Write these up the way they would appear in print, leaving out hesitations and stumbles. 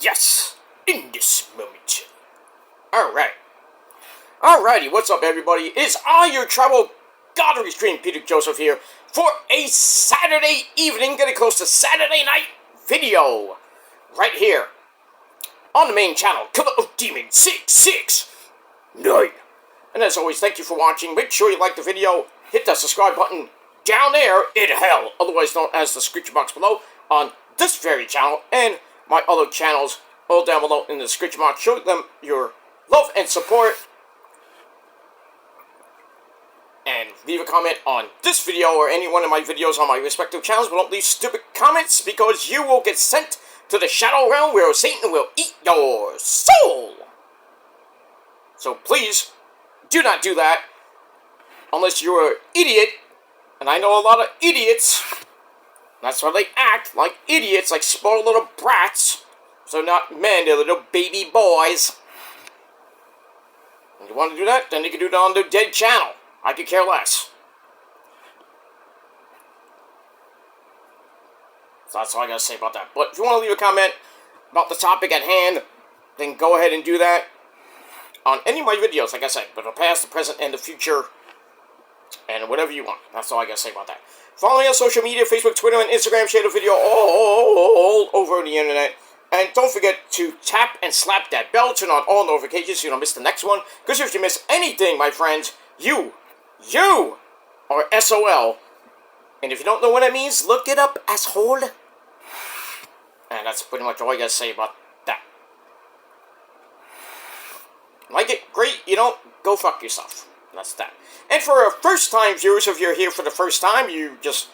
Yes, in this moment. Alrighty, what's up everybody? It's I, your travel godly stream, Peter Joseph here, for a Saturday evening, getting close to Saturday night video. Right here, on the main channel, Killer of Demons 669. And as always, thank you for watching. Make sure you like the video, hit that subscribe button down there in hell, otherwise known as the description box below, on this very channel, and my other channels, all down below in the description box. Show them your love and support. And leave a comment on this video or any one of my videos on my respective channels, but don't leave stupid comments because you will get sent to the Shadow Realm where Satan will eat your soul. So please, do not do that unless you're an idiot, and I know a lot of idiots. That's why they act like idiots, like spoiled little brats. So they're not men, they're little baby boys. If you want to do that, then you can do it on their dead channel. I could care less. So that's all I gotta say about that. But if you want to leave a comment about the topic at hand, then go ahead and do that on any of my videos, like I said, but the past, the present, and the future, and whatever you want. That's all I gotta say about that. Follow me on social media, Facebook, Twitter, and Instagram. Share the video all over the internet. And don't forget to tap and slap that bell, turn on all notifications so you don't miss the next one. Because if you miss anything, my friends, you are SOL. And if you don't know what that means, look it up, asshole. And that's pretty much all I gotta say about that. Like it? Great. You don't? Go fuck yourself. That's that. And for our first-time viewers, if you're here for the first time, you just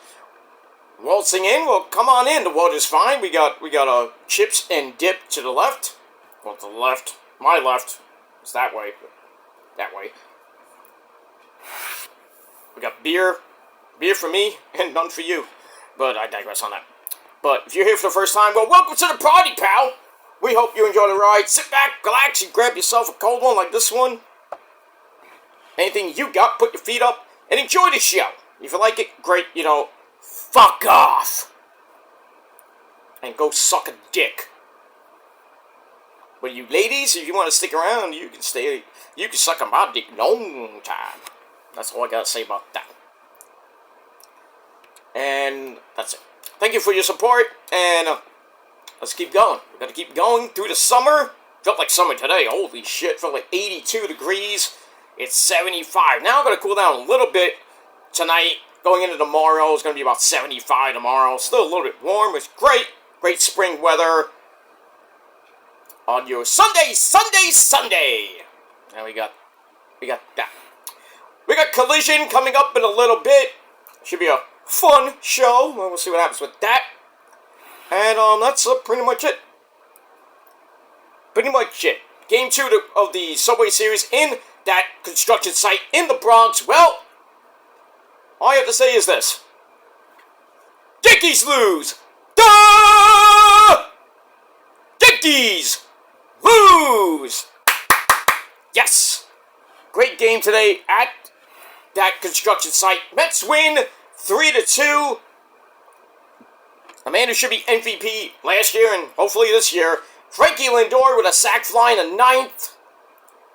waltzing in, well, come on in. The water's fine. We got chips and dip to the left. Well, to the left. My left. It's that way. That way. We got beer for me, and none for you. But I digress on that. But if you're here for the first time, well, welcome to the party, pal. We hope you enjoy the ride. Sit back, relax, and grab yourself a cold one like this one. Anything you got, put your feet up, and enjoy the show. If you like it, great. You know, fuck off. And go suck a dick. But you ladies, if you want to stick around, you can stay. You can suck on my dick long time. That's all I gotta say about that. And that's it. Thank you for your support, and let's keep going. We gotta keep going through the summer. Felt like summer today. Holy shit. Felt like 82 degrees. It's 75. Now I'm gonna cool down a little bit tonight. Going into tomorrow, it's gonna be about 75 tomorrow. Still a little bit warm. It's great. Great spring weather. On your Sunday. And we got that. We got Collision coming up in a little bit. Should be a fun show. We'll see what happens with that. And that's pretty much it. Game 2 of the Subway Series in that construction site in the Bronx. Well, all I have to say is this. Yankees lose! Duh! Yankees lose! Yes! Great game today at that construction site. Mets win 3-2. A man who should be MVP last year and hopefully this year, Frankie Lindor with a sac fly in the 9th.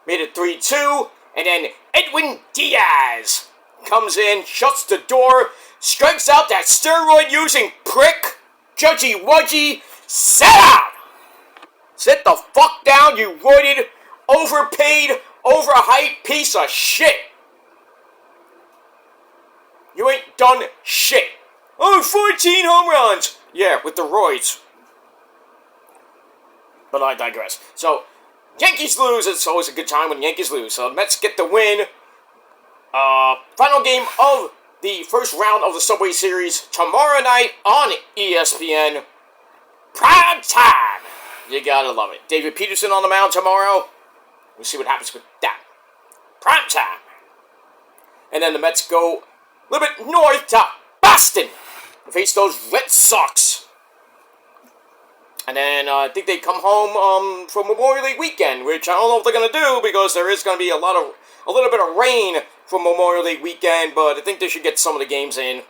Made it 3-2. And then Edwin Diaz comes in, shuts the door, strikes out that steroid-using prick, Judgy Wudgy. Sit down! Sit the fuck down, you roided, overpaid, overhyped piece of shit. You ain't done shit. Oh, 14 home runs. Yeah, with the roids. But I digress. So, Yankees lose. It's always a good time when Yankees lose. So, the Mets get the win. Final game of the first round of the Subway Series tomorrow night on ESPN. Prime time. You gotta love it. David Peterson on the mound tomorrow. We'll see what happens with that. Prime time. And then the Mets go a little bit north to Boston to face those Red Sox. And then I think they come home for Memorial Day weekend, which I don't know what they're going to do because there is going to be a little bit of rain for Memorial Day weekend, but I think they should get some of the games in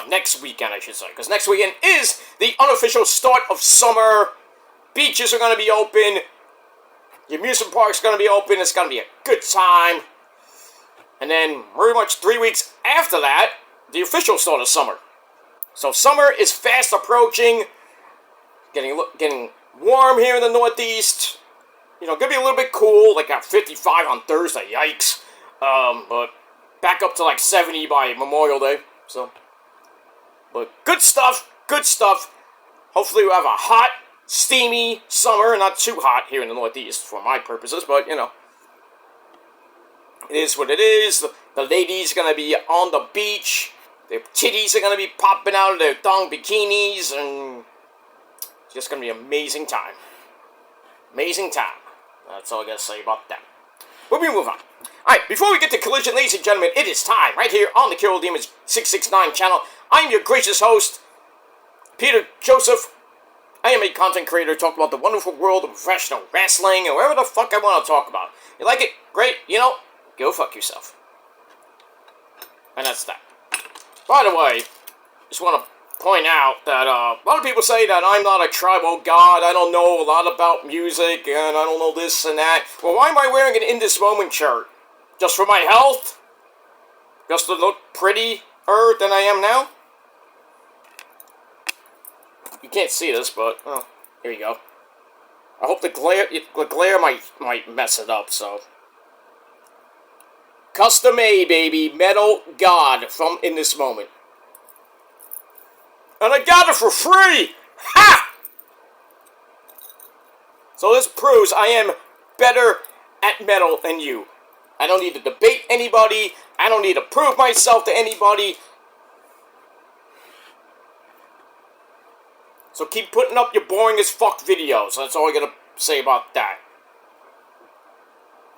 next weekend, I should say. Because next weekend is the unofficial start of summer. Beaches are going to be open. The amusement park's going to be open. It's going to be a good time. And then, pretty much 3 weeks after that, the official start of summer. So summer is fast approaching. Getting warm here in the Northeast. You know, gonna be a little bit cool. Like at 55 on Thursday. Yikes. But back up to like 70 by Memorial Day. So, but good stuff. Good stuff. Hopefully we'll have a hot, steamy summer. Not too hot here in the Northeast for my purposes. But, you know, it is what it is. The ladies are gonna be on the beach. Their titties are gonna be popping out of their thong bikinis. And it's just gonna be an amazing time. Amazing time. That's all I gotta say about that. But we move on. Alright, before we get to Collision, ladies and gentlemen, it is time, right here on the Carol Demons 669 channel. I am your gracious host, Peter Joseph. I am a content creator talking about the wonderful world of professional wrestling and whatever the fuck I want to talk about. You like it? Great. You know, go fuck yourself. And that's that. By the way, just want to point out that a lot of people say that I'm not a tribal god, I don't know a lot about music, and I don't know this and that. Well, why am I wearing an In This Moment shirt? Just for my health? Just to look prettier than I am now? You can't see this, but, oh, here you go. I hope the glare might mess it up, so. Custom made, baby, metal god from In This Moment. And I got it for free! Ha! So this proves I am better at metal than you. I don't need to debate anybody. I don't need to prove myself to anybody. So keep putting up your boring as fuck videos. That's all I gotta say about that.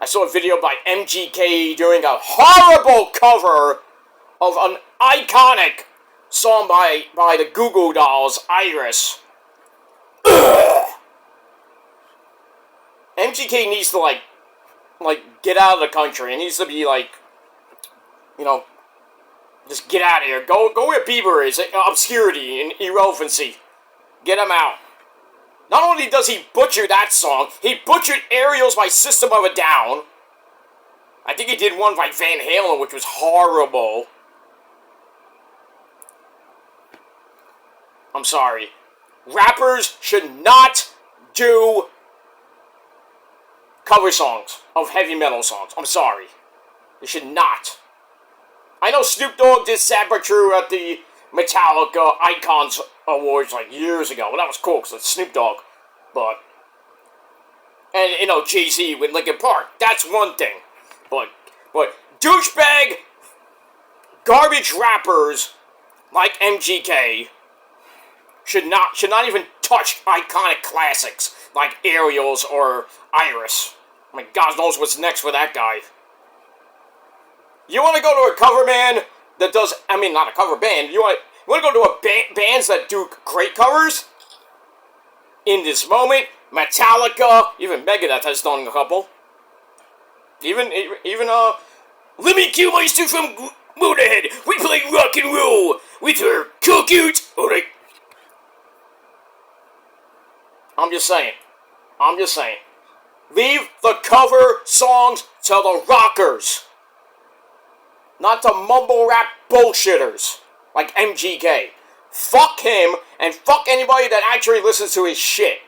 I saw a video by MGK doing a horrible cover of an iconic song by the Goo Goo Dolls, Iris. Ugh. MGK needs to, like, get out of the country. It needs to be, like, you know, just get out of here. Go where Bieber is. Obscurity and irrelevancy. Get him out. Not only does he butcher that song, he butchered Aerials by System of a Down. I think he did one by Van Halen, which was horrible. I'm sorry. Rappers should not do cover songs of heavy metal songs. I'm sorry. They should not. I know Snoop Dogg did Sad But True at the Metallica Icons Awards like years ago. Well, that was cool because it's Snoop Dogg. But, and you know, Jay-Z with Linkin Park. That's one thing. But douchebag garbage rappers like MGK should not even touch iconic classics like Aerials or Iris. I mean, God knows what's next for that guy. You want to go to a cover band that does, I mean, not a cover band, you want to go to a bands that do great covers? In This Moment, Metallica, even Megadeth has done a couple. Even Lemmy Kilmeister from Motorhead, we play rock and roll with her cookies. Alright. I'm just saying. Leave the cover songs to the rockers. Not to mumble rap bullshitters like MGK. Fuck him and fuck anybody that actually listens to his shit.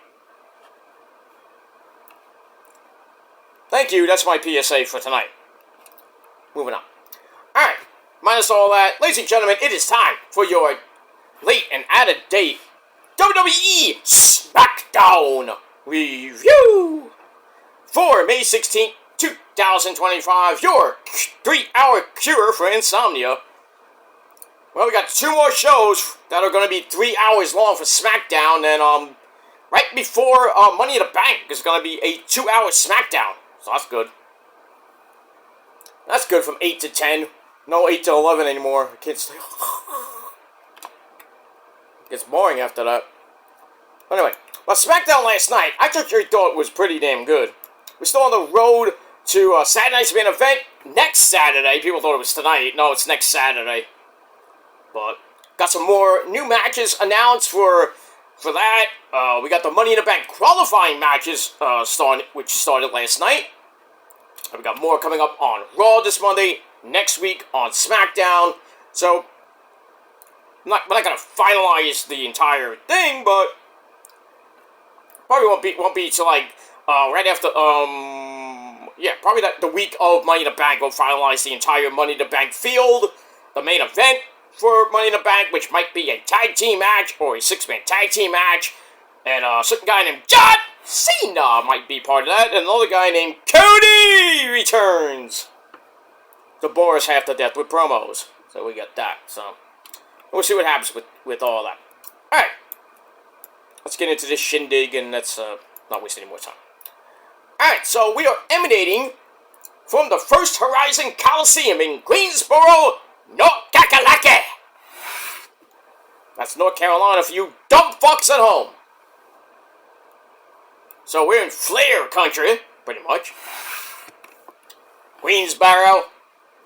Thank you, that's my PSA for tonight. Moving on. Alright, minus all that, ladies and gentlemen, it is time for your late and out-of-date WWE Smackdown review for May 16th, 2025, your 3-hour cure for insomnia. Well, we got 2 more shows that are going to be 3 hours long for SmackDown, and right before Money in the Bank is going to be a 2-hour SmackDown, so that's good. That's good from 8 to 10. No 8 to 11 anymore. Kids, gets boring after that. Anyway, but SmackDown last night, I actually thought it was pretty damn good. We're still on the road to Saturday night's main event next Saturday. People thought it was tonight. No, it's next Saturday. But got some more new matches announced for that. We got the Money in the Bank qualifying matches which started last night. And we got more coming up on Raw this Monday, next week on Smackdown. So, we're not gonna finalize the entire thing, but probably won't be till like right after probably the week of Money in the Bank will finalize the entire Money in the Bank field, the main event for Money in the Bank, which might be a tag team match or a 6-man tag team match, and a certain guy named John Cena might be part of that, and another guy named Cody returns to bore us half to death with promos. So we got that. So we'll see what happens with all that. All right, let's get into this shindig, and let's not waste any more time. All right, so we are emanating from the First Horizon Coliseum in Greensboro, North Carolina. That's North Carolina for you dumb fucks at home. So we're in Flair country, pretty much. Greensboro,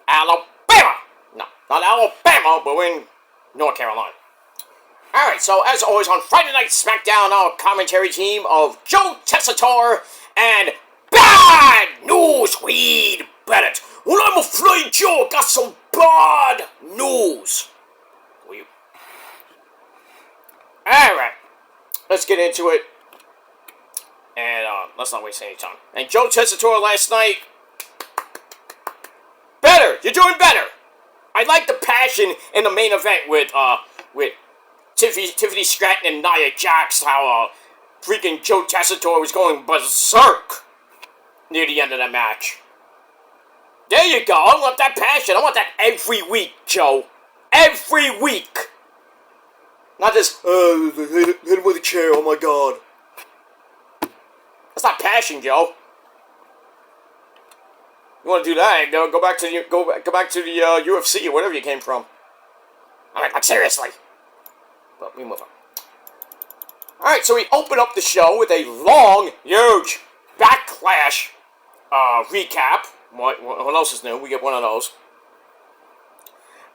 Alabama. No, not Alabama, but we're in North Carolina. Alright, so as always on Friday Night Smackdown, our commentary team of Joe Tessitore and Bad News Weed Bennett. Well, I'm afraid Joe got some bad news for you. Alright, let's get into it. And let's not waste any time. And Joe Tessitore last night, better. You're doing better. I like the passion in the main event with Tiffy Stratton and Nia Jax. How freaking Joe Tessitore was going berserk near the end of the match. There you go. I want that passion. I want that every week, Joe. Every week. Not just hit him with a chair. Oh my god. That's not passion, Joe. You want to do that? Go back to the UFC or whatever you came from. I mean, like seriously. But we move on. All right, so we open up the show with a long, huge Backlash recap. What else is new? We get one of those.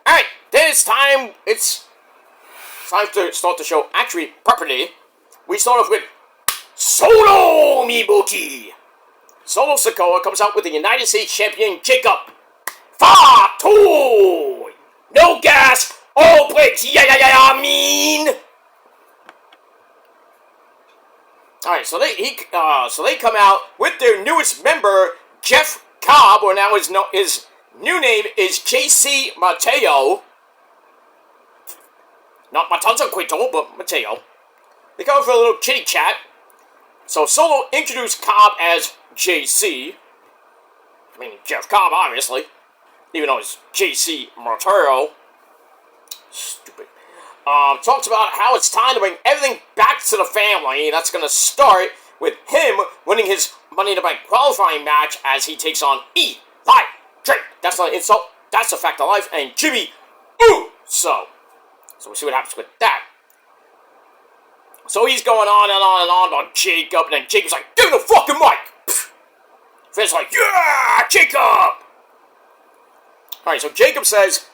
All right, then it's time. It's time to start the show actually properly. We start off with Solo Mibuki. Solo Sikoa comes out with the United States Champion Jacob Fatu. No gas, all brakes. Yeah, mean. All right, so they come out with their newest member, Jeff Cobb, or now his new name is JC Mateo. Not Matanza Quito, but Mateo. They come for a little chitty chat. So Solo introduced Cobb as JC. I mean, Jeff Cobb, obviously. Even though it's JC Mateo. Stupid. Talks about how it's time to bring everything back to the family. That's going to start with him winning his Money in the Bank qualifying match as he takes on Eli Drake. That's not an insult. That's a fact of life. And Jimmy Uso. So we'll see what happens with that. So he's going on and on and on about Jacob, and then Jacob's like, give me the fucking mic! Finn's like, yeah, Jacob! Alright, so Jacob says,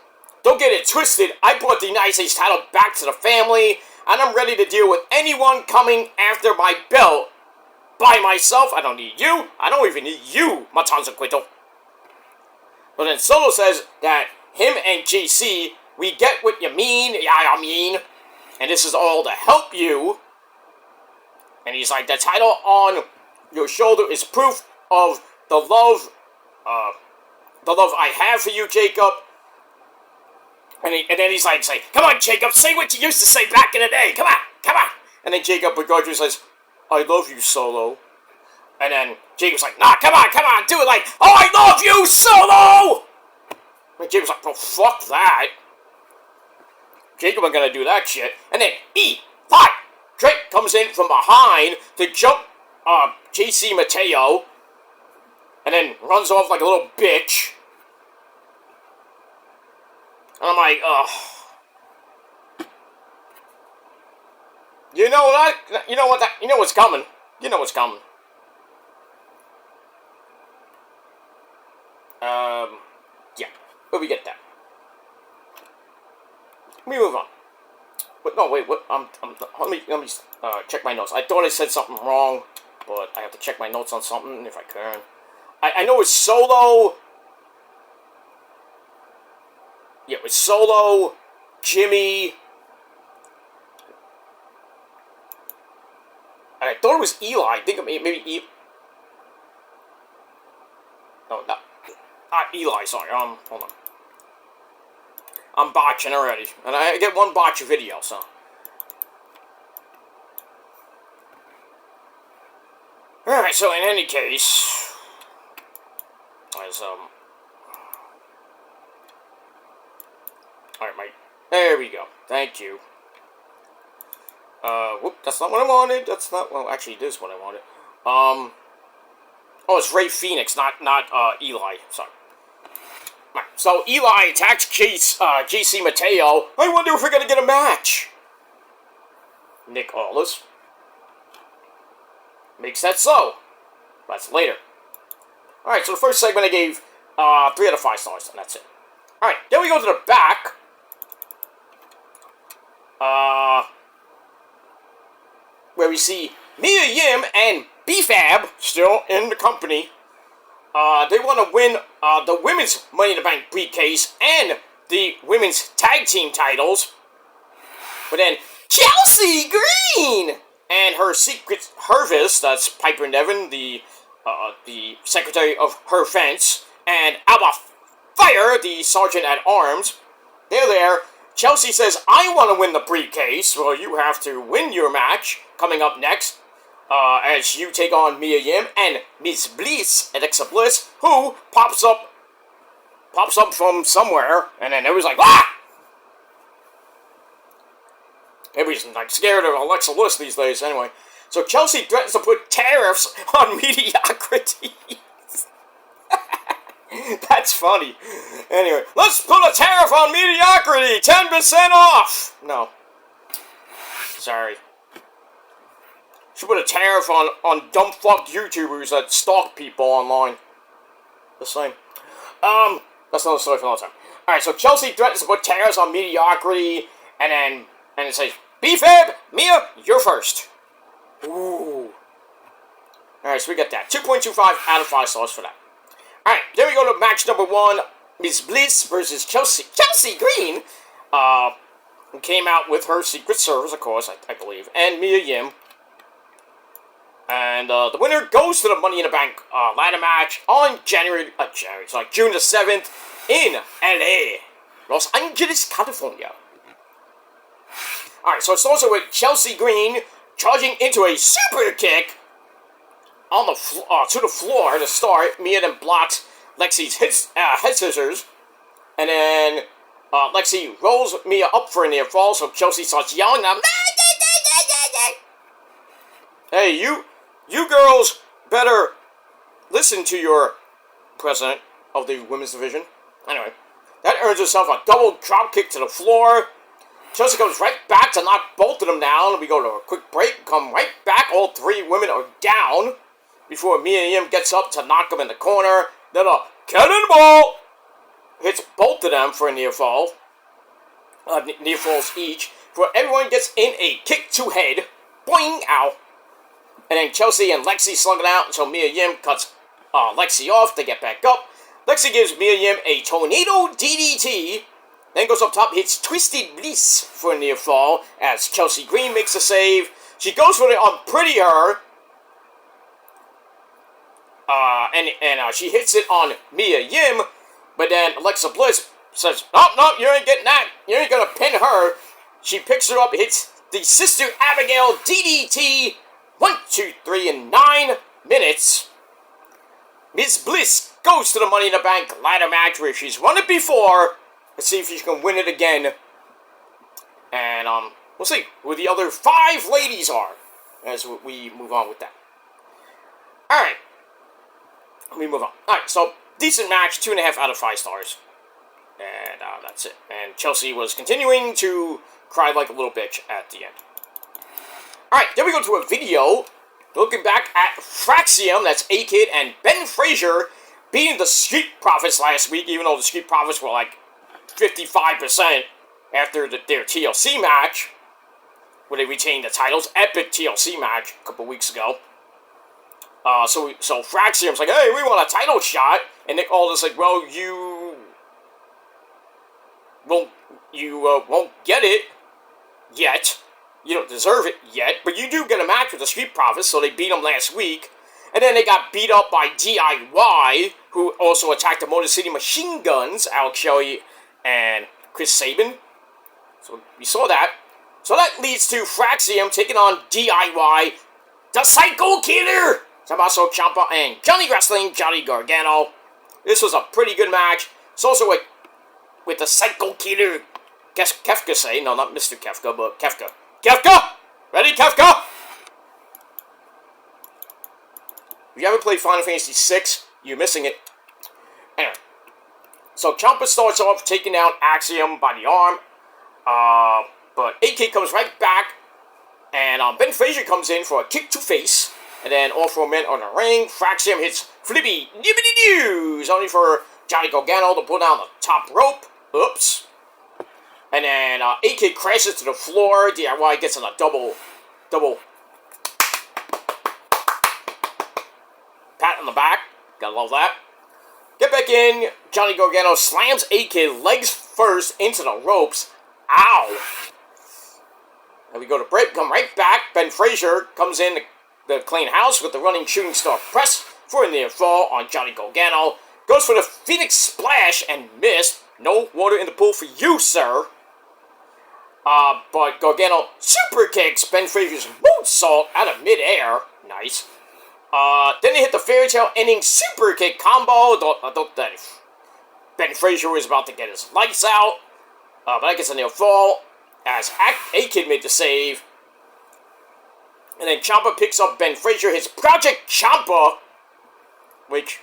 don't get it twisted, I brought the United States title back to the family, and I'm ready to deal with anyone coming after my belt by myself. I don't need you. I don't even need you, Matanza Quito. But then Solo says that him and JC, we get what you mean, yeah, I mean, and this is all to help you. And he's like, the title on your shoulder is proof of the love I have for you, Jacob. And then he's like, come on, Jacob, say what you used to say back in the day. Come on. And then Jacob begrudgingly says, I love you, Solo. And then Jacob's like, nah, come on, do it like, oh, I love you, Solo! And Jacob's like, well, fuck that. Jacob ain't gonna do that shit. And then E5 Drake comes in from behind to jump JC Mateo. And then runs off like a little bitch. And I'm like, ugh. You know what's coming. You know what's coming. Yeah. But we get that. me move on. But no, wait, what? Let me check my notes. I thought I said something wrong, but I have to check my notes on something if I can. I know it's Solo. Yeah, it was Solo, Jimmy. And I thought it was Eli. I think maybe Eli. No, not Eli. Sorry. Hold on. I'm botching already, and I get one botch video, so. Alright, so in any case, as, alright, Mike. There we go. Thank you. Whoop, that's not what I wanted. That's not, well, actually, it is what I wanted. Oh, it's Ray Phoenix, not Eli. Sorry. Right, so Eli attacks JC Mateo. I wonder if we're gonna get a match. Nick Aldis makes that so. That's later. Alright, so the first segment I gave 3 out of 5 stars, and that's it. Alright, then we go to the back. Where we see Mia Yim and B-Fab still in the company. They want to win the women's Money in the Bank briefcase and the women's tag team titles. But then Chelsea Green and her secret Hervis, that's Piper Nevin, the secretary of her fence, and Alba Fire, the sergeant at arms. They're there. Chelsea says, I want to win the briefcase. Well, you have to win your match coming up next. As you take on Mia Yim and Miss Bliss, Alexa Bliss, who pops up from somewhere, and then it was like, ah! Everybody's like scared of Alexa Bliss these days, anyway. So Chelsea threatens to put tariffs on mediocrity. That's funny. Anyway, let's put a tariff on mediocrity! 10% off! No. Sorry. Should put a tariff on dumb fuck YouTubers that stalk people online. The same. That's another story for another time. Alright, so Chelsea threatens to put tariffs on mediocrity, and it says, B-Fab, Mia, you're first. Ooh. Alright, so we got that. 2.25 out of 5 stars for that. Alright, then we go to match number 1. Miss Bliss versus Chelsea Green. Who came out with her Secret Service, of course, I believe, and Mia Yim. And the winner goes to the Money in the Bank ladder match on June the 7th in LA, Los Angeles, California. Alright, so it starts with Chelsea Green charging into a super kick on the to the floor to start. Mia then blocks Lexi's head scissors, and then Lexi rolls Mia up for a near fall, so Chelsea starts yelling at them. Hey, you girls better listen to your president of the women's division. Anyway, that earns herself a double drop kick to the floor. Chelsea goes right back to knock both of them down. We go to a quick break, come right back. All 3 women are down before Mia Yim gets up to knock them in the corner. Then a cannonball hits both of them for a near fall. Near falls each. Before everyone gets in a kick to head. Boing! Ow. And then Chelsea and Lexi slug it out until Mia Yim cuts Lexi off. They get back up. Lexi gives Mia Yim a tornado DDT. Then goes up top, hits Twisted Bliss for a near fall as Chelsea Green makes a save. She goes for the Unpretty Her. And she hits it on Mia Yim. But then Alexa Bliss says, no, you ain't getting that. You ain't gonna pin her. She picks her up, hits the Sister Abigail DDT. 1, 2, 3 in 9 minutes. Miss Bliss goes to the Money in the Bank ladder match where she's won it before. Let's see if she can win it again. And we'll see who the other 5 ladies are as we move on with that. Alright. We move on. Alright, so decent match, 2.5 out of 5 stars. And that's it. And Chelsea was continuing to cry like a little bitch at the end. Alright, then we go to a video looking back at Fraxium, that's A-Kid and Ben Frazier beating the Street Profits last week, even though the Street Profits were like 55%. after their TLC match, where they retained the titles. Epic TLC match a couple weeks ago. So Fraxium's like, hey, we want a title shot. And Nick Aldis like, well, you won't get it yet. You don't deserve it yet, but you do get a match with the Street Profits, so they beat them last week. And then they got beat up by DIY, who also attacked the Motor City Machine Guns, Alex Shelley and Chris Sabin. So we saw that. So that leads to Fraxium taking on DIY, the Psycho Killer, Tommaso Ciampa and Johnny Wrestling, Johnny Gargano. This was a pretty good match. It's also with the Psycho Killer, Kefka say. No, not Mr. Kefka, but Kefka. Kefka! Ready, Kefka? If you haven't played Final Fantasy VI, you're missing it. Anyway. So Ciampa starts off taking down Axiom by the arm. But AK comes right back. And Ben Frazier comes in for a kick to face. And then all 4 men on the ring. Fraxium hits Flippy Nibbity News. Only for Johnny Gargano to pull down the top rope. Oops. And then AK crashes to the floor. DIY gets on a double pat on the back. Gotta love that. Get back in. Johnny Gargano slams AK legs first into the ropes. Ow. And we go to break. Come right back. Ben Frazier comes in the clean house with the running shooting star press for a near fall on Johnny Gargano. Goes for the Phoenix Splash and missed. No water in the pool for you, sir. But Gargano super kicks Ben Frazier's moonsault out of midair. Nice. Then they hit the fairy tale ending super kick combo. I thought that Ben Frazier was about to get his lights out. But I guess a near fall as A-Kid made the save. And then Ciampa picks up Ben Frazier, his Project Ciampa, which,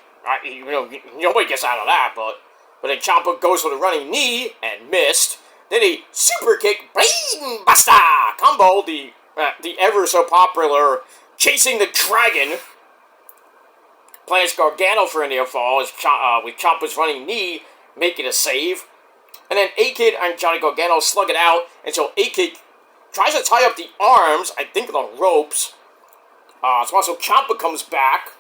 nobody gets out of that, but then Ciampa goes for the running knee and missed. Then a super kick, Brain Buster combo, the ever so popular Chasing the Dragon. Plants Gargano for a near fall with Ciampa's running knee making a save. And then A-Kid and Johnny Gargano slug it out until A-Kid tries to tie up the arms, I think, on the ropes. So Ciampa comes back.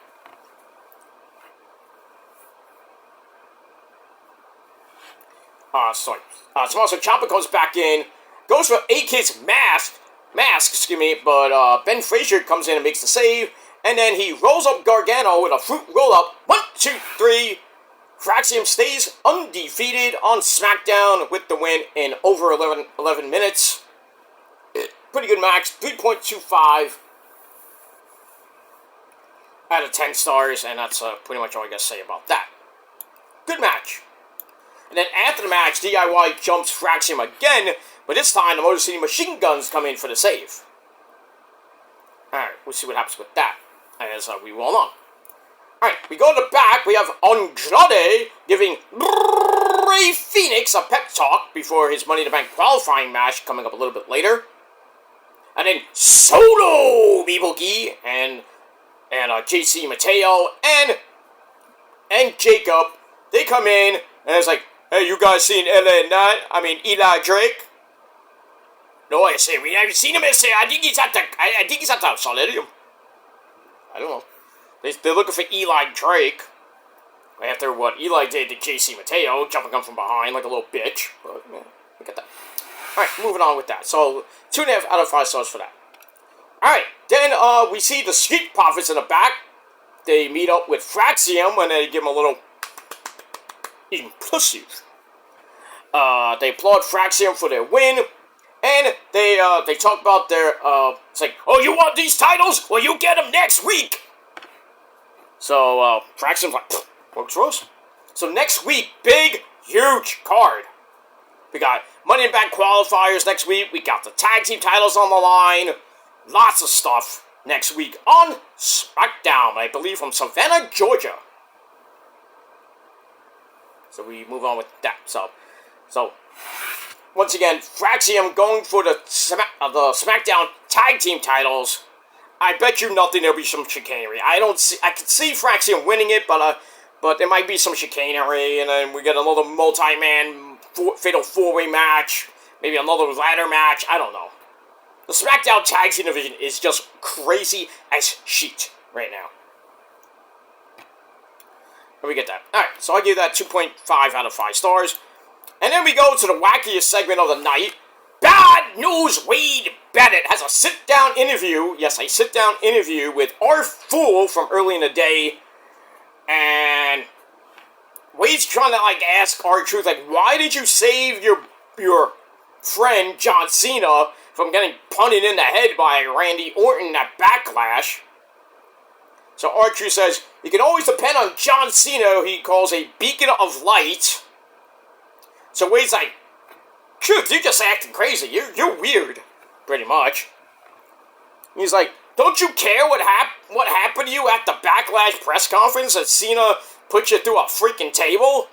So Ciampa comes back in, goes for A-Kid's mask, but Ben Frazier comes in and makes the save, and then he rolls up Gargano with a fruit roll-up. 1, 2, 3. Fraxium stays undefeated on Smackdown with the win in over 11 minutes. Pretty good match, 3.25 out of 10 stars, and that's pretty much all I got to say about that. Good match. And then after the match, DIY jumps Fraxium again, but this time the Motor City Machine Guns come in for the save. Alright, we'll see what happens with that as we roll on. Alright, we go to the back. We have Andrade giving Rey Fenix a pep talk before his Money in the Bank qualifying match coming up a little bit later. And then Solo Biboki and JC Mateo and Jacob, they come in and it's like, hey, you guys seen Eli Drake? No, I say we haven't seen him. I think he's at the Solarium. I don't know. They're looking for Eli Drake. After what Eli did to JC Mateo, jumping him from behind like a little bitch. But, yeah, look at that. Alright, moving on with that. So, 2.5 out of 5 stars for that. Alright, then we see the Street Profits in the back. They meet up with Fraxium and they give him a little impressive. They applaud Fraxium for their win. And they talk about their, it's like, oh, you want these titles? Well, you get them next week. So, Fraxium's like, works for us. So next week, big, huge card. We got Money in the Bank qualifiers next week. We got the tag team titles on the line. Lots of stuff next week on Smackdown, I believe, from Savannah, Georgia. So we move on with that. So once again, Fraxium going for the SmackDown tag team titles. I bet you nothing there'll be some chicanery. I could see Fraxium winning it, but there might be some chicanery, and then we get another multi-man fatal four-way match maybe another ladder match. I don't know. The SmackDown Tag Team division is just crazy as shit right now. And we get that. Alright, so I give that 2.5 out of 5 stars. And then we go to the wackiest segment of the night. Bad News Wade Bennett has a sit-down interview. Yes, a sit-down interview with R-Fool from early in the day. And Wade's trying to, like, ask R-Truth, like, why did you save your friend John Cena from getting punted in the head by Randy Orton at Backlash? So R-Truth says, you can always depend on John Cena, who he calls a beacon of light. So Wade's like, Truth, you're just acting crazy. You're weird, pretty much. He's like, don't you care what happened to you at the Backlash press conference that Cena put you through a freaking table?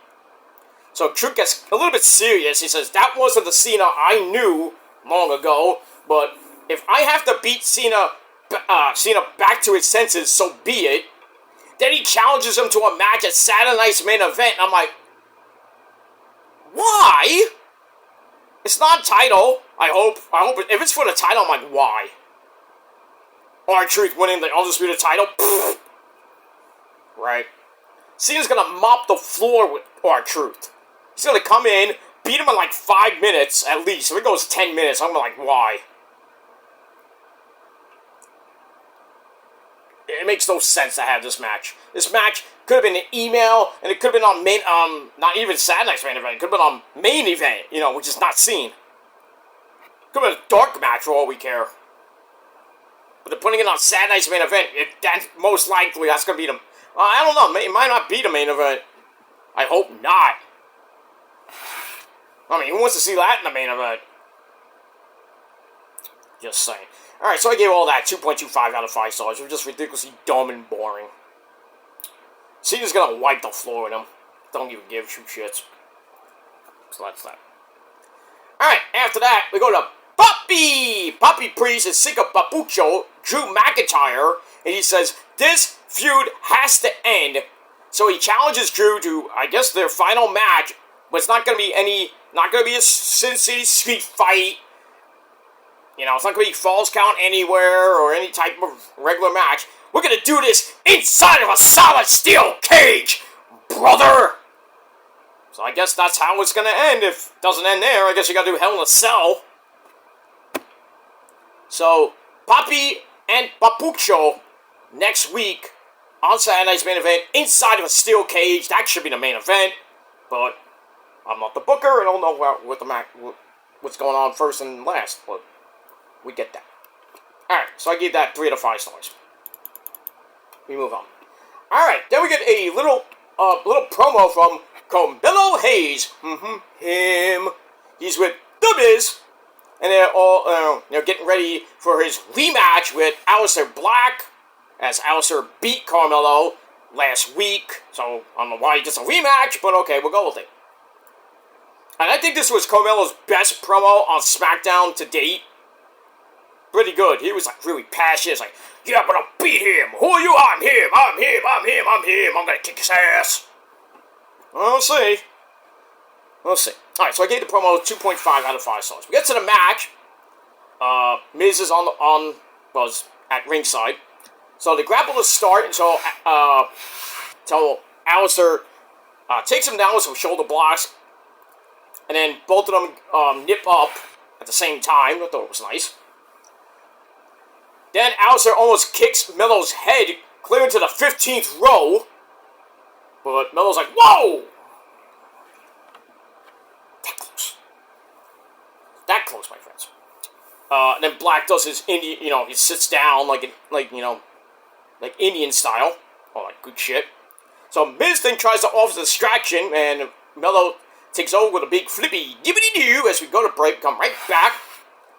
So Truth gets a little bit serious. He says, that wasn't the Cena I knew long ago, but if I have to beat Cena back to his senses, so be it. Then he challenges him to a match at Saturday Night's Main Event. I'm like, why? It's not a title. I hope if it's for the title, I'm like, why? R-Truth winning the Undisputed title? Pfft. Right. Cena's gonna mop the floor with R-Truth. He's gonna come in, beat him in like 5 minutes at least. If it goes 10 minutes, I'm like, why? It makes no sense to have this match. This match could have been an email, and it could have been on main, not even Saturday Night's Main Event. It could have been on main event, which is not seen. Could have been a dark match for all we care. But they're putting it on Saturday Night's Main Event. That's most likely that's going to be the... I don't know. It might not be the main event. I hope not. I mean, who wants to see that in the main event? Just saying. Alright, so I gave all that 2.25 out of 5 stars. It was just ridiculously dumb and boring. Cena's gonna wipe the floor with him. Don't even give two shits. So that's that. Alright, after that, we go to Papi Priest and Sika Papucho, Drew McIntyre, and he says, this feud has to end. So he challenges Drew to, I guess, their final match, but it's not gonna be a Sin City Street fight. It's not going to be Falls Count Anywhere or any type of regular match. We're going to do this inside of a solid steel cage, brother! So I guess that's how it's going to end. If it doesn't end there, I guess you got to do Hell in a Cell. So, Papi and Papucho next week on Saturday Night's Main Event inside of a steel cage. That should be the main event. But I'm not the booker. I don't know what's going on first and last. But we get that. Alright, so I gave that 3 out of 5 stars. We move on. Alright, then we get a little promo from Carmelo Hayes. Him. He's with The Miz. And they're all, getting ready for his rematch with Aleister Black. As Aleister beat Carmelo last week. So, I don't know why he gets a rematch, but okay, we'll go with it. And I think this was Carmelo's best promo on SmackDown to date. Pretty good. He was like really passionate. He's like, yeah, I'm gonna beat him. Who are you? I'm him. I'm gonna kick his ass. We'll see. Alright, so I gave the promo 2.5 out of 5 stars. We get to the match. Miz is was at ringside. So the grapple will start until Aleister takes him down with some shoulder blocks. And then both of them nip up at the same time. I thought it was nice. Then Aleister almost kicks Melo's head clear into the 15th row. But Melo's like, whoa! That close, my friends. And then Black does his Indian, he sits down like Indian style. Oh, like good shit. So Miz then tries to offer the distraction, and Melo takes over with a big flippy dibbity-doo as we go to break. Come right back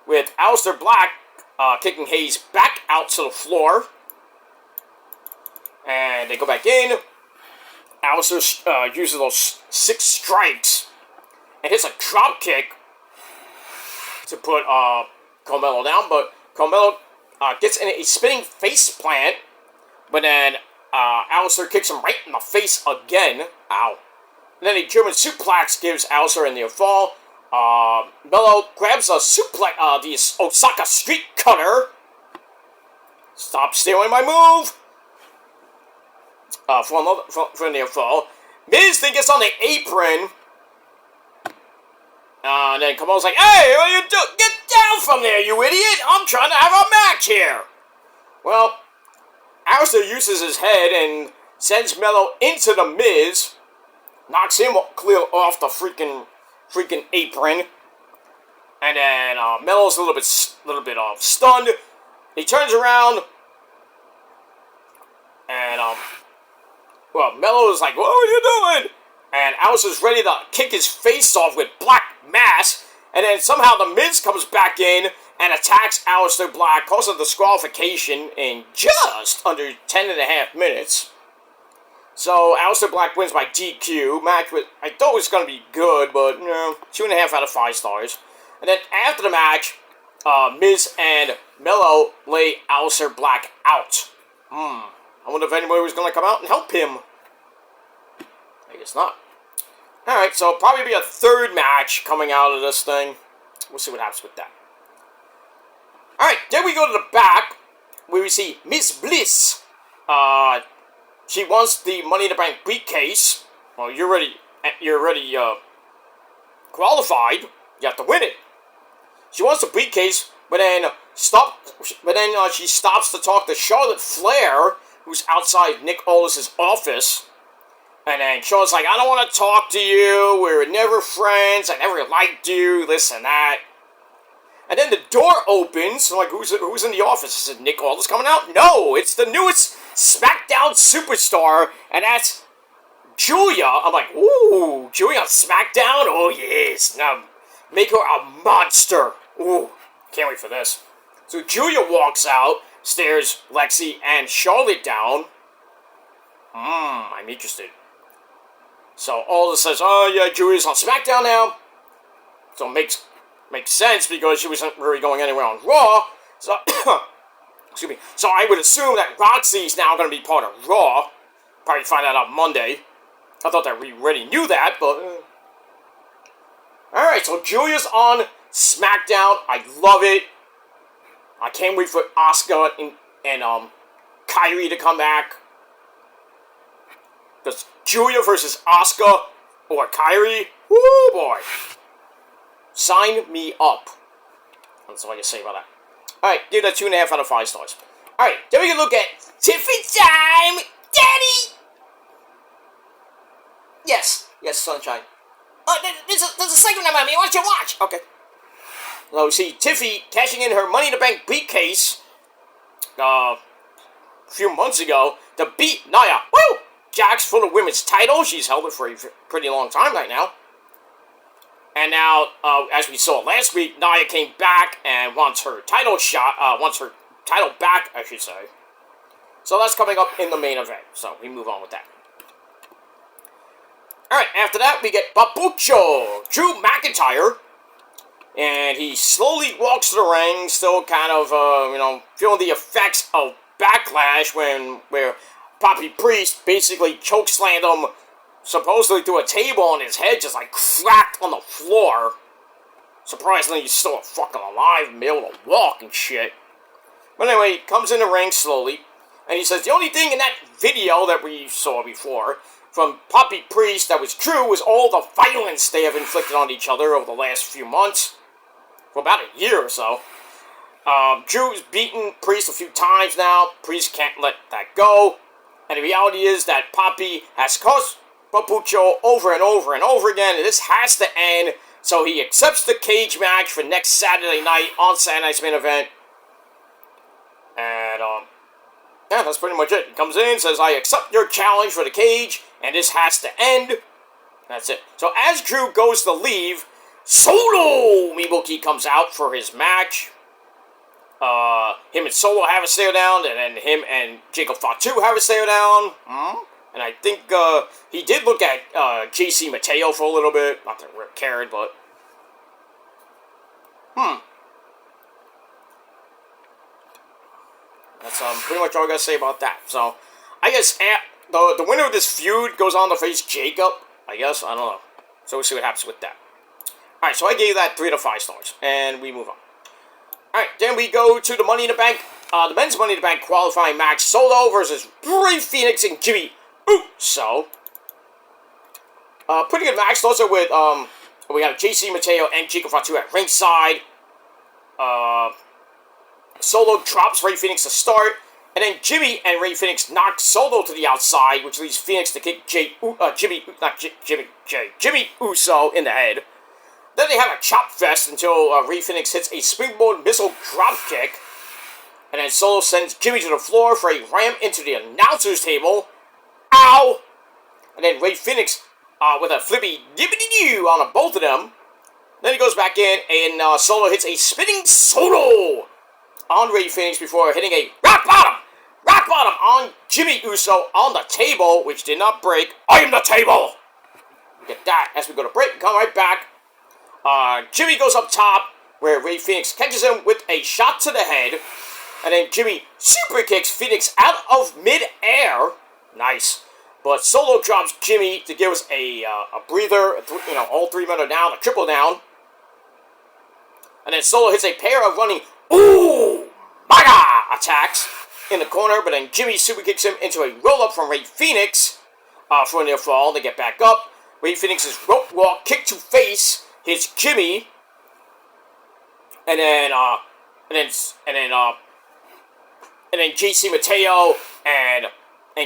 with Aleister Black kicking Hayes back out to the floor. And they go back in. Aleister uses those 6 strikes and hits a drop kick to put Carmelo down. But Carmelo gets in a spinning face plant. But then Aleister kicks him right in the face again. Ow. And then a German suplex gives Aleister a near fall. Mello grabs a suplex, the Osaka Street Cutter. Stop stealing my move! For a near fall. Miz then gets on the apron. And then Kamal's like, hey, what are you doing? Get down from there, you idiot! I'm trying to have a match here! Well, Alistair uses his head and sends Mello into the Miz. Knocks him clear off the freaking apron. And then Mello's a little bit stunned. He turns around. And, Mello is like, what are you doing? And Alistair's ready to kick his face off with Black Mass. And then somehow the Miz comes back in and attacks Aleister Black, causing disqualification in just under 10.5 minutes. So Aleister Black wins by DQ. Match with, I thought it was going to be good, but 2.5 out of 5 stars. And then after the match, Miz and Mello lay Aleister Black out. I wonder if anybody was going to come out and help him. I guess not. Alright, so probably be a third match coming out of this thing. We'll see what happens with that. Alright, then we go to the back, where we see Miss Bliss. She wants the Money in the Bank briefcase. Well, you're already qualified. You have to win it. She wants the briefcase, but then she stops to talk to Charlotte Flair, who's outside Nick Aldis' office. And then Charlotte's like, I don't want to talk to you. We were never friends. I never liked you. This and that. And then the door opens. I'm like, who's in the office? Is it Nick Aldis coming out? No, it's the newest Smackdown superstar, and that's Julia. I'm like, ooh, Julia on Smackdown? Oh, yes. Now, make her a monster. Ooh, can't wait for this. So Julia walks out, stares Lexi and Charlotte down. I'm interested. So Aldis says, oh, yeah, Julia's on Smackdown now. So it makes sense because she wasn't really going anywhere on Raw. So, excuse me. So I would assume that Roxy's now going to be part of Raw. Probably find that out Monday. I thought that we already knew that, but... Alright, so Julia's on SmackDown. I love it. I can't wait for Asuka and Kyrie to come back. Because Julia versus Asuka or Kyrie, woo boy. Sign me up. That's all I can say about that. Alright, give that 2.5 out of 5 stars. Alright, then we can look at Tiffy time! Daddy! Yes, sunshine. There's a segment about me. Why don't you watch? Okay. So we see Tiffy cashing in her Money in the Bank briefcase a few months ago to beat Nia. Woo! Jax for the women's title. She's held it for a pretty long time right now. And now, as we saw last week, Nia came back and wants her title back, I should say. So that's coming up in the main event. So we move on with that. Alright, after that, we get Papucho, Drew McIntyre. And he slowly walks to the ring, still kind of, feeling the effects of Backlash where Poppy Priest basically chokeslammed him supposedly through a table on his head, just like cracked on the floor. Surprisingly, he's still fucking alive and be able to walk and shit. But anyway, he comes in the ring slowly, and he says the only thing in that video that we saw before from Poppy Priest that was true was all the violence they have inflicted on each other over the last few months. For about a year or so. Drew's beaten Priest a few times now. Priest can't let that go. And the reality is that Poppy has caused Papucho over and over and over again, and this has to end. So he accepts the cage match for next Saturday night on Saturday Night's Main Event. And, yeah, that's pretty much it. He comes in, says, I accept your challenge for the cage, and this has to end. That's it. So as Drew goes to leave, Solo Mibuki comes out for his match. Him and Solo have a stare down, and then him and Jacob Fatu have a stare down. And I think he did look at JC Mateo for a little bit. Not that Rick cared, but that's pretty much all I gotta say about that. So I guess the winner of this feud goes on to face Jacob. I guess, I don't know. So we'll see what happens with that. Alright, so I gave that 3 out of 5 stars. And we move on. Alright, then we go to the Money in the Bank. The men's Money in the Bank qualifying match. Solo versus Rey Fenix and Jimmy Uso. Pretty good match. Also with, we have JC Mateo and Chico Fatu at ringside. Solo drops Rey Fenix to start. And then Jimmy and Rey Fenix knock Solo to the outside, which leaves Fenix to kick Jimmy Uso in the head. Then they have a chop fest until Rey Fenix hits a springboard missile drop kick. And then Solo sends Jimmy to the floor for a ram into the announcer's table. Ow! And then Rey Fenix with a flippy dippity-doo on both of them. Then he goes back in and Solo hits a spinning solo on Rey Fenix before hitting a rock bottom on Jimmy Uso on the table, which did not break. I am the table! We get that as we go to break and come right back. Jimmy goes up top, where Rey Fenix catches him with a shot to the head. And then Jimmy super kicks Fenix out of mid-air. Nice. But Solo drops Jimmy to give us a breather. All 3 men are down, a triple down. And then Solo hits a pair of running, MAGA attacks in the corner. But then Jimmy super kicks him into a roll-up from Rey Fenix for a near fall. They get back up. Rey Fenix's rope walk, kick to face, hits Jimmy. And then JC Mateo and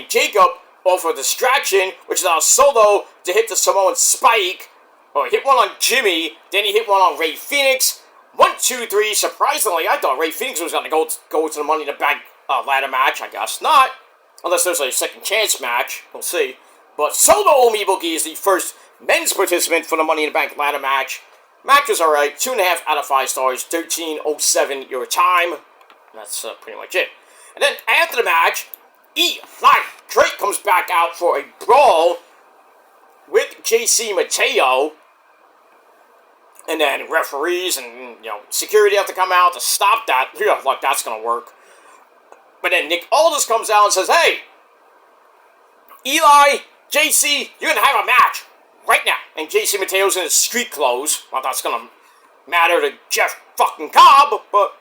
Jacob offer a distraction, which allows Solo to hit the Samoan spike. He hit one on Jimmy, then he hit one on Rey Fenix. 1, 2, 3. Surprisingly, I thought Rey Fenix was going to go to the Money in the Bank ladder match. I guess not. Unless there's a second chance match. We'll see. But Solo Mibuki is the first men's participant for the Money in the Bank ladder match. Match was alright. 2.5 out of 5 stars. 13:07 your time. That's pretty much it. And then after the match, Eli Drake comes back out for a brawl with JC Mateo. And then referees and, security have to come out to stop that. Like that's going to work. But then Nick Aldis comes out and says, hey, Eli, JC, you're going to have a match right now. And JC Mateo's in his street clothes. Well, that's going to matter to Jeff fucking Cobb, but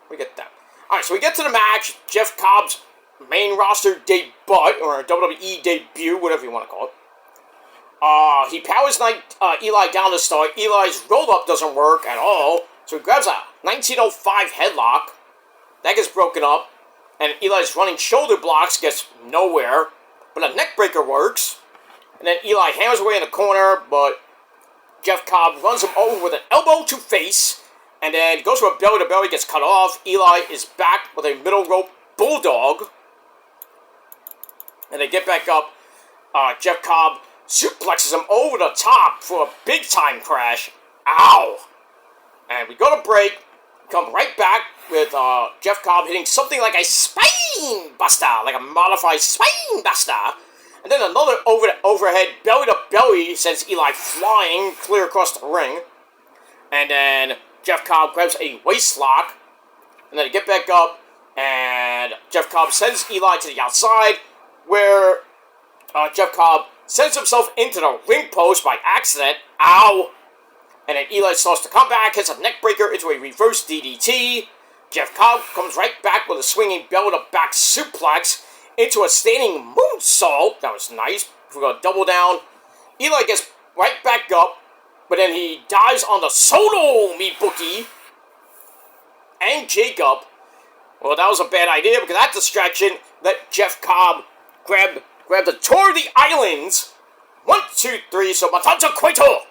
we get that. Alright, so we get to the match. Jeff Cobb's main roster debut, or WWE debut, whatever you want to call it. He powers Eli down to start. Eli's roll-up doesn't work at all, so he grabs a 1905 headlock. That gets broken up, and Eli's running shoulder blocks gets nowhere, but a neckbreaker works. And then Eli hammers away in the corner, but Jeff Cobb runs him over with an elbow to face. And then goes for a belly-to-belly, gets cut off. Eli is back with a middle rope bulldog. And they get back up. Jeff Cobb suplexes him over the top for a big-time crash. Ow! And we go to break. Come right back with Jeff Cobb hitting something like a spine buster. Like a modified spine buster. And then another overhead belly-to-belly sends Eli flying clear across the ring. And then Jeff Cobb grabs a waist lock, and then they get back up, and Jeff Cobb sends Eli to the outside, where Jeff Cobb sends himself into the ring post by accident. Ow! And then Eli starts to come back, hits a neckbreaker into a reverse DDT. Jeff Cobb comes right back with a swinging belly-to-back suplex into a standing moonsault. That was nice. We're going to double down. Eli gets right back up. But then he dives on the Solo Mibuki and Jacob. Well, that was a bad idea because that distraction let Jeff Cobb grab the Tour of the Islands. 1, 2, 3. So Matanza Cueto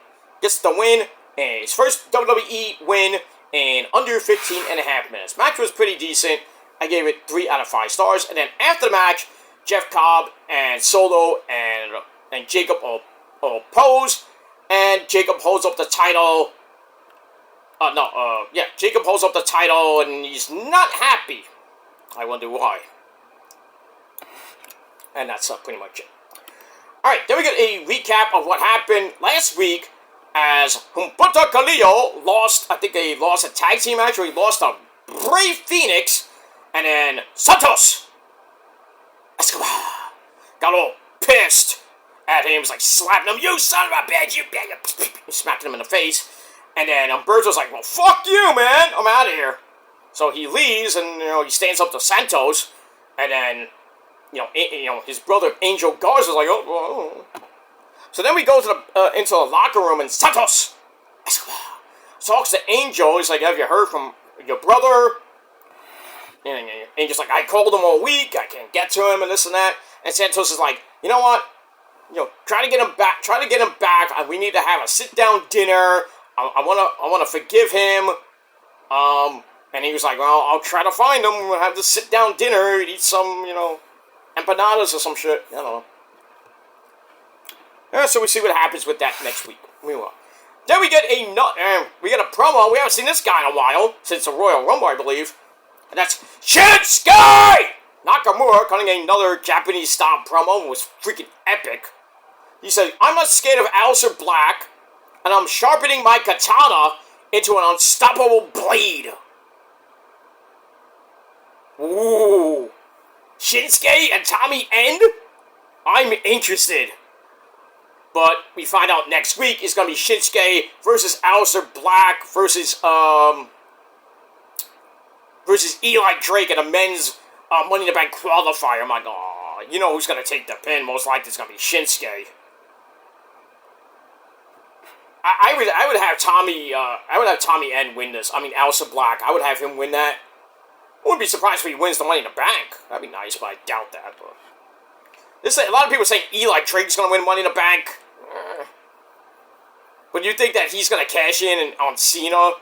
gets the win. And his first WWE win in under 15.5 minutes. Match was pretty decent. I gave it 3 out of 5 stars. And then after the match, Jeff Cobb and Solo and Jacob all pose. And Jacob holds up the title. Jacob holds up the title and he's not happy. I wonder why. And that's pretty much it. Alright, then we get a recap of what happened last week as Humberto Carrillo lost, I think they lost a tag team match where he lost to Rey Fenix. And then Santos Escobar got all pissed at him. He was like slapping him, you son of a bitch, you bitch. Smacking him in the face. And then Humberto's like, well, fuck you, man. I'm out of here. So he leaves, and, he stands up to Santos. And then, his brother Angel Garza's like, oh. So then we go to into the locker room, and Santos talks to Angel. He's like, have you heard from your brother? And Angel's like, I called him all week. I can't get to him, and this and that. And Santos is like, you know what? Try to get him back. We need to have a sit-down dinner. I wanna forgive him. And he was like, well, I'll try to find him. We'll have this sit-down dinner, eat some, empanadas or some shit. I don't know. So we see what happens with that next week. Then we get a promo. We haven't seen this guy in a while, since the Royal Rumble, I believe. And that's Shinsuke Nakamura cutting another Japanese-style promo. It was freaking epic. He said, I'm not scared of Aleister Black, and I'm sharpening my katana into an unstoppable blade. Ooh. Shinsuke and Tommy End? I'm interested. But we find out next week it's going to be Shinsuke versus Aleister Black versus Eli Drake in a men's Money in the Bank qualifier. I'm like, oh, you know who's going to take the pin? Most likely it's going to be Shinsuke. I would have Tommy End win this. I mean, Aleister Black. I would have him win that. I wouldn't be surprised if he wins the Money in the Bank. That'd be nice, but I doubt that. But a lot of people saying Eli Drake's going to win Money in the Bank. But you think that he's going to cash in on Cena,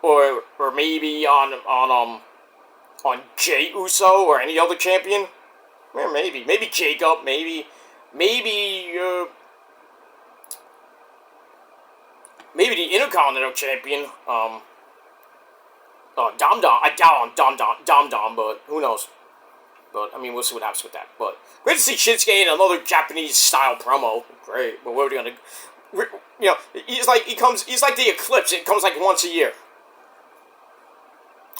or maybe on Jey Uso or any other champion? Maybe Jacob. Maybe the Intercontinental Champion. Dom Dom. I doubt on Dom Dom, but who knows? But, I mean, we'll see what happens with that. But, great to see Shinsuke in another Japanese-style promo. Great. But what are we going to... he's like the Eclipse. It comes like once a year.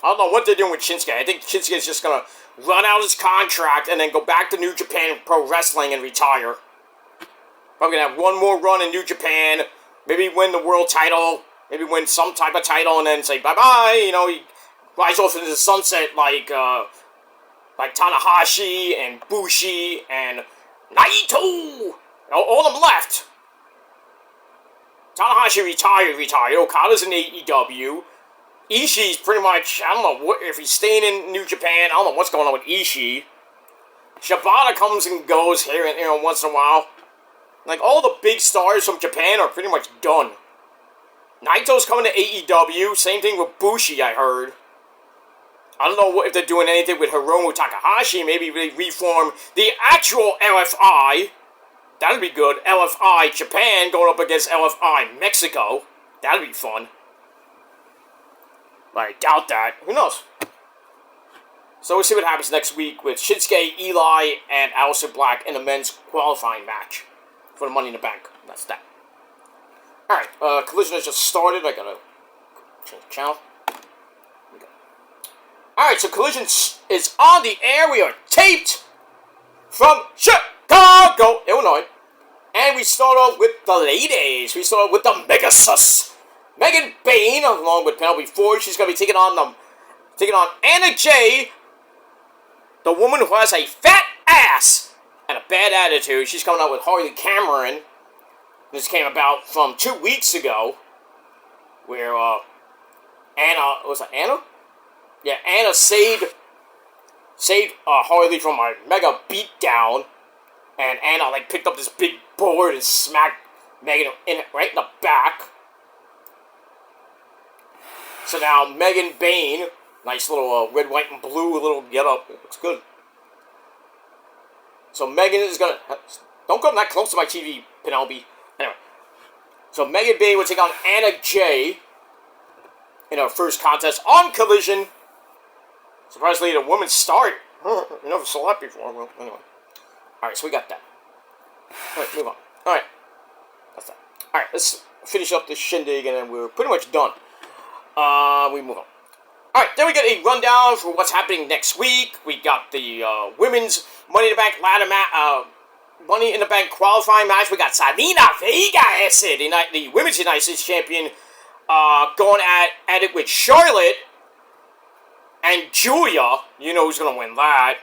I don't know what they're doing with Shinsuke. I think Shinsuke is just going to run out his contract and then go back to New Japan Pro Wrestling and retire. Probably going to have one more run in New Japan. Maybe win the world title. Maybe win some type of title and then say bye-bye. He flies off into the sunset like Tanahashi and Bushi and Naito. All of them left. Tanahashi retired. Okada's in AEW. Ishii's pretty much, I don't know if he's staying in New Japan. I don't know what's going on with Ishii. Shibata comes and goes here and once in a while. Like, all the big stars from Japan are pretty much done. Naito's coming to AEW. Same thing with Bushi, I heard. I don't know if they're doing anything with Hiromu Takahashi. Maybe they reform the actual LFI. That'd be good. LFI Japan going up against LFI Mexico. That'd be fun. But I doubt that. Who knows? So we'll see what happens next week with Shinsuke, Eli, and Aleister Black in the men's qualifying match for the Money in the Bank. That's that. Alright, Collision has just started. I gotta change the channel. Alright, so Collision is on the air. We are taped from Chicago, Illinois. And we start off with the ladies. We start off with the Megasus. Megan Bayne, along with Penelope Ford. She's going to be taking on Anna Jay, the woman who has a fat ass and a bad attitude. She's coming out with Harley Cameron. This came about from 2 weeks ago, where Anna, was it Anna? Yeah, Anna saved Harley from a mega beatdown, and Anna picked up this big board and smacked Megan right in the back. So now Megan Bayne, nice little red, white, and blue little get-up. It looks good. So Megan is gonna... Don't come that close to my TV, Penelope. Anyway. So Megan Bayne will take on Anna Jay in her first contest on Collision. Surprisingly, the women's start. You never saw that before. Well, anyway. Alright, so we got that. Alright, move on. Alright. That's that. Alright, let's finish up this shindig and then we're pretty much done. We move on. Alright, then we get a rundown for what's happening next week. We got the women's Money in the Bank ladder match, Money in the Bank qualifying match. We got Salina Vega, the Women's United States Champion, going at it with Charlotte and Julia. You know who's going to win that.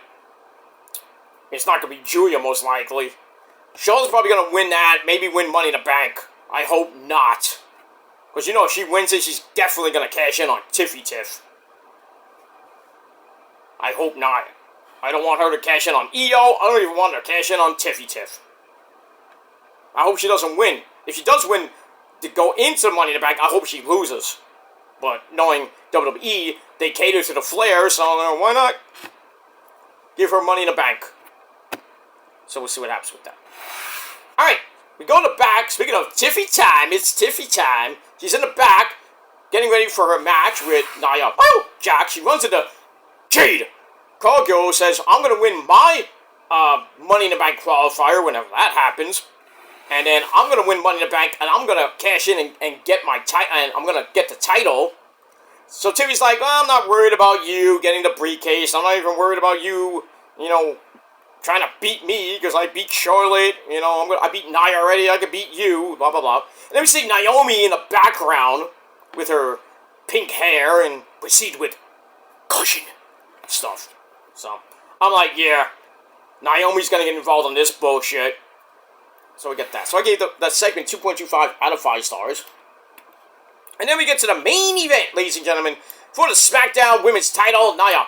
It's not going to be Julia, most likely. Charlotte's probably going to win that, maybe win Money in the Bank. I hope not. Because, you know, if she wins it, she's definitely going to cash in on Tiffy Tiff. I hope not. I don't want her to cash in on EO. I don't even want her to cash in on Tiffy Tiff. I hope she doesn't win. If she does win to go into Money in the Bank, I hope she loses. But knowing WWE, they cater to the Flair, so why not give her Money in the Bank? So we'll see what happens with that. Alright, we go in the back. Speaking of Tiffy time, it's Tiffy time. She's in the back, getting ready for her match with Nia. Oh, Jack, she runs into Jade. Cargill says, I'm going to win my Money in the Bank qualifier whenever that happens. And then I'm going to win Money in the Bank, and I'm going to cash in and get my title, and I'm going to get the title. So Tiffy's like, well, I'm not worried about you getting the briefcase. I'm not even worried about you, you know, trying to beat me, because I beat Charlotte. You know, I beat Nia already. I could beat you, blah, blah, blah. And then we see Naomi in the background with her pink hair and proceed with caution stuff. So I'm like, yeah, Naomi's going to get involved in this bullshit. So we get that. So I gave that segment 2.25 out of 5 stars. And then we get to the main event, ladies and gentlemen, for the Smackdown Women's title. Nia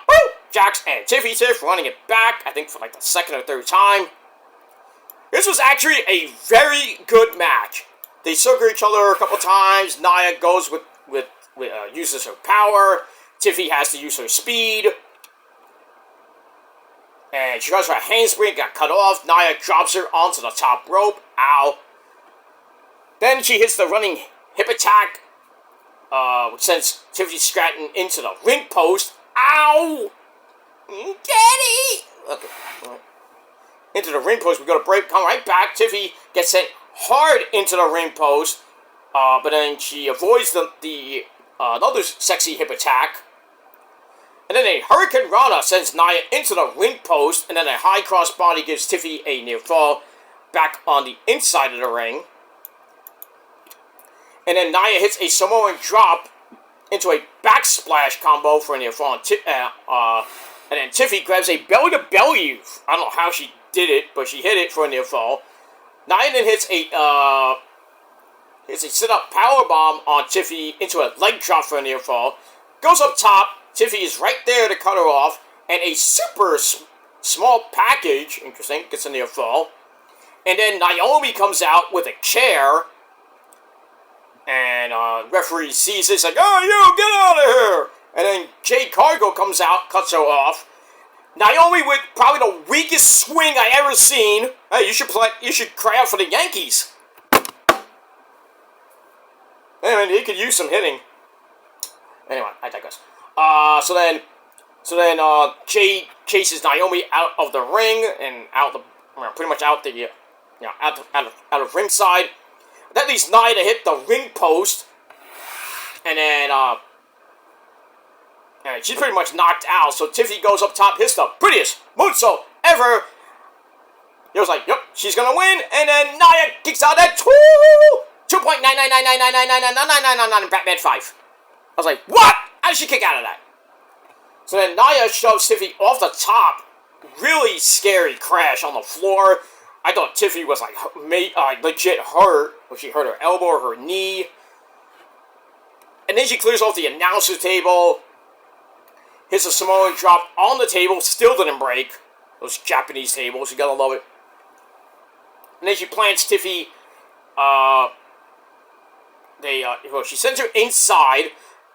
Jax and Tiffy Tiff running it back, I think for like the second or third time. This was actually a very good match. They circle each other a couple times. Nia goes uses her power. Tiffy has to use her speed. And she tries for a handspring, got cut off. Nia drops her onto the top rope. Ow. Then she hits the running hip attack, which sends Tiffy Stratton into the ring post. Ow! Daddy! Okay. Right. Into the ring post. We go to break. Come right back. Tiffy gets sent hard into the ring post. But then she avoids the another sexy hip attack. And then a Hurricane Rana sends Nia into the ring post. And then a high cross body gives Tiffy a near fall back on the inside of the ring. And then Nia hits a Samoan drop into a backsplash combo for a near fall. And then Tiffy grabs a belly-to-belly. I don't know how she did it, but she hit it for a near fall. Nia then hits a sit-up powerbomb on Tiffy into a leg drop for a near fall. Goes up top. Tiffy is right there to cut her off. And a super small package, interesting, gets a near fall. And then Naomi comes out with a chair. And referee sees this, like, oh, you, get out of here! And then Jade Cargill comes out, cuts her off. Naomi with probably the weakest swing I ever seen. Hey, you should cry out for the Yankees. Anyway, he could use some hitting. Anyway, I digress. So then Jade chases Naomi out of the ring and pretty much out of ringside. That leaves Nia to hit the ring post, and then and she's pretty much knocked out. So Tiffy goes up top, hits the prettiest moonsault ever. He was like, yep, she's gonna win, and then Nia kicks out at 2.9999999999999 Batman 5. I was like, what? How did she kick out of that? So then Nia shoves Tiffy off the top. Really scary crash on the floor. I thought Tiffy was like legit hurt. She hurt her elbow or her knee. And then she clears off the announcer's table. Hits a Samoan drop on the table. Still didn't break. Those Japanese tables. You gotta love it. And then she plants Tiffy. She sends her inside.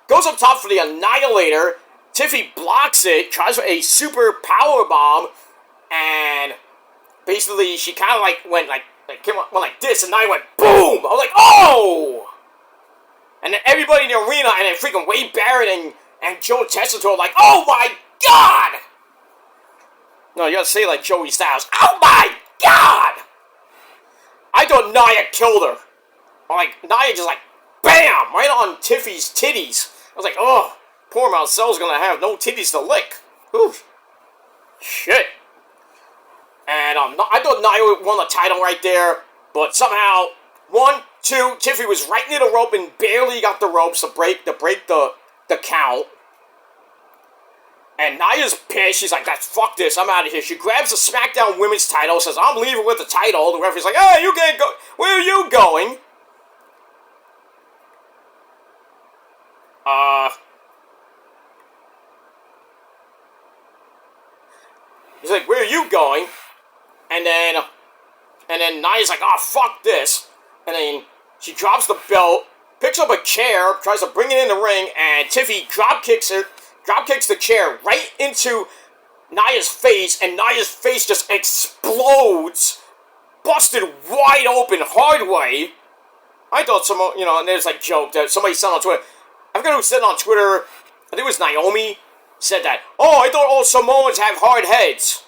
Goes up top for the Annihilator. Tiffy blocks it. Tries for a super power bomb. And basically, she kind of went like this, and Nia went boom. I was like, oh! And then everybody in the arena, and then freaking Wade Barrett and Joe Tessitore were like, oh my god! No, you gotta say like Joey Styles, oh my god! I thought Nia killed her. Nia just bam! Right on Tiffy's titties. I was like, oh, poor Marcel's gonna have no titties to lick. Ooh. Shit. And I thought Nia won the title right there, but somehow, 1, 2, Tiffy was right near the rope and barely got the ropes to break the count. And Nia's pissed. She's like, fuck this, I'm out of here. She grabs the SmackDown Women's title, says, I'm leaving with the title. The referee's like, hey, you can't go. Where are you going? He's like, where are you going? And then Nia's like, oh, fuck this. And then she drops the belt, picks up a chair, tries to bring it in the ring, and Tiffy drop kicks the chair right into Nia's face, and Nia's face just explodes, busted wide open, hard way. I thought someone, and there's like joke that somebody said on Twitter. I forgot who said on Twitter, I think it was Naomi, said that, oh, I thought all Samoans have hard heads.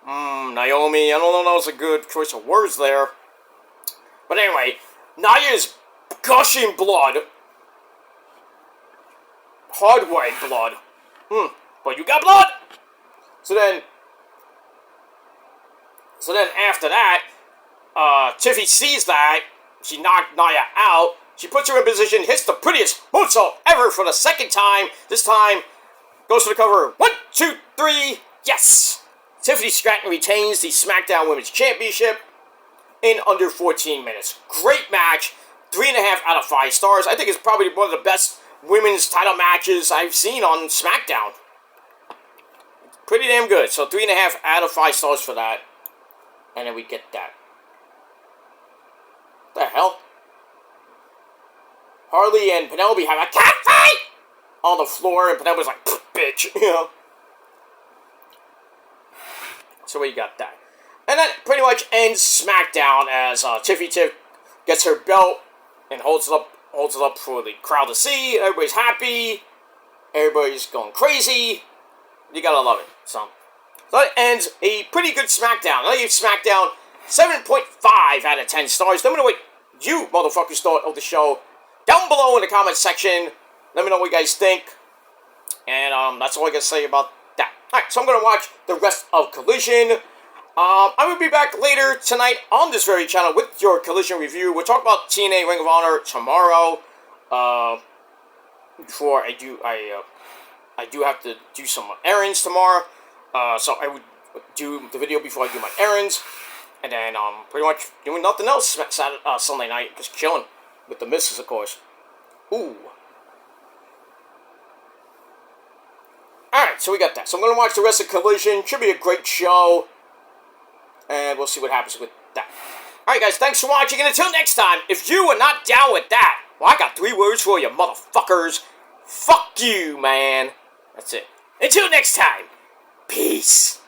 Naomi, I don't know, that was a good choice of words there. But anyway, Nia is gushing blood. Hard way blood. But you got blood! So then after that, Tiffy sees that. She knocked Nia out. She puts her in position, hits the prettiest moonsault ever for the second time. This time, goes for the cover. 1, 2, 3, yes! Tiffany Stratton retains the SmackDown Women's Championship in under 14 minutes. Great match. 3.5 out of 5 stars. I think it's probably one of the best women's title matches I've seen on SmackDown. Pretty damn good. So 3.5 out of 5 stars for that. And then we get that. What the hell? Harley and Penelope have a cat fight on the floor, and Penelope's like, bitch, So we got that. And that pretty much ends SmackDown as Tiffy gets her belt and holds it up for the crowd to see. Everybody's happy. Everybody's going crazy. You gotta love it. So that ends a pretty good SmackDown. I gave SmackDown 7.5 out of 10 stars. Let me know what you motherfuckers thought of the show down below in the comment section. Let me know what you guys think. And that's all I gotta say about that. Alright, so I'm gonna watch the rest of Collision. I will be back later tonight on this very channel with your Collision review. We'll talk about TNA Ring of Honor tomorrow. Before I do have to do some errands tomorrow. So I would do the video before I do my errands. And then pretty much doing nothing else Sunday night. Just chilling with the missus, of course. Ooh. Alright, so we got that. So I'm going to watch the rest of Collision. Should be a great show. And we'll see what happens with that. Alright guys, thanks for watching, and until next time, if you are not down with that, well, I got 3 words for you, motherfuckers. Fuck you, man. That's it. Until next time, peace.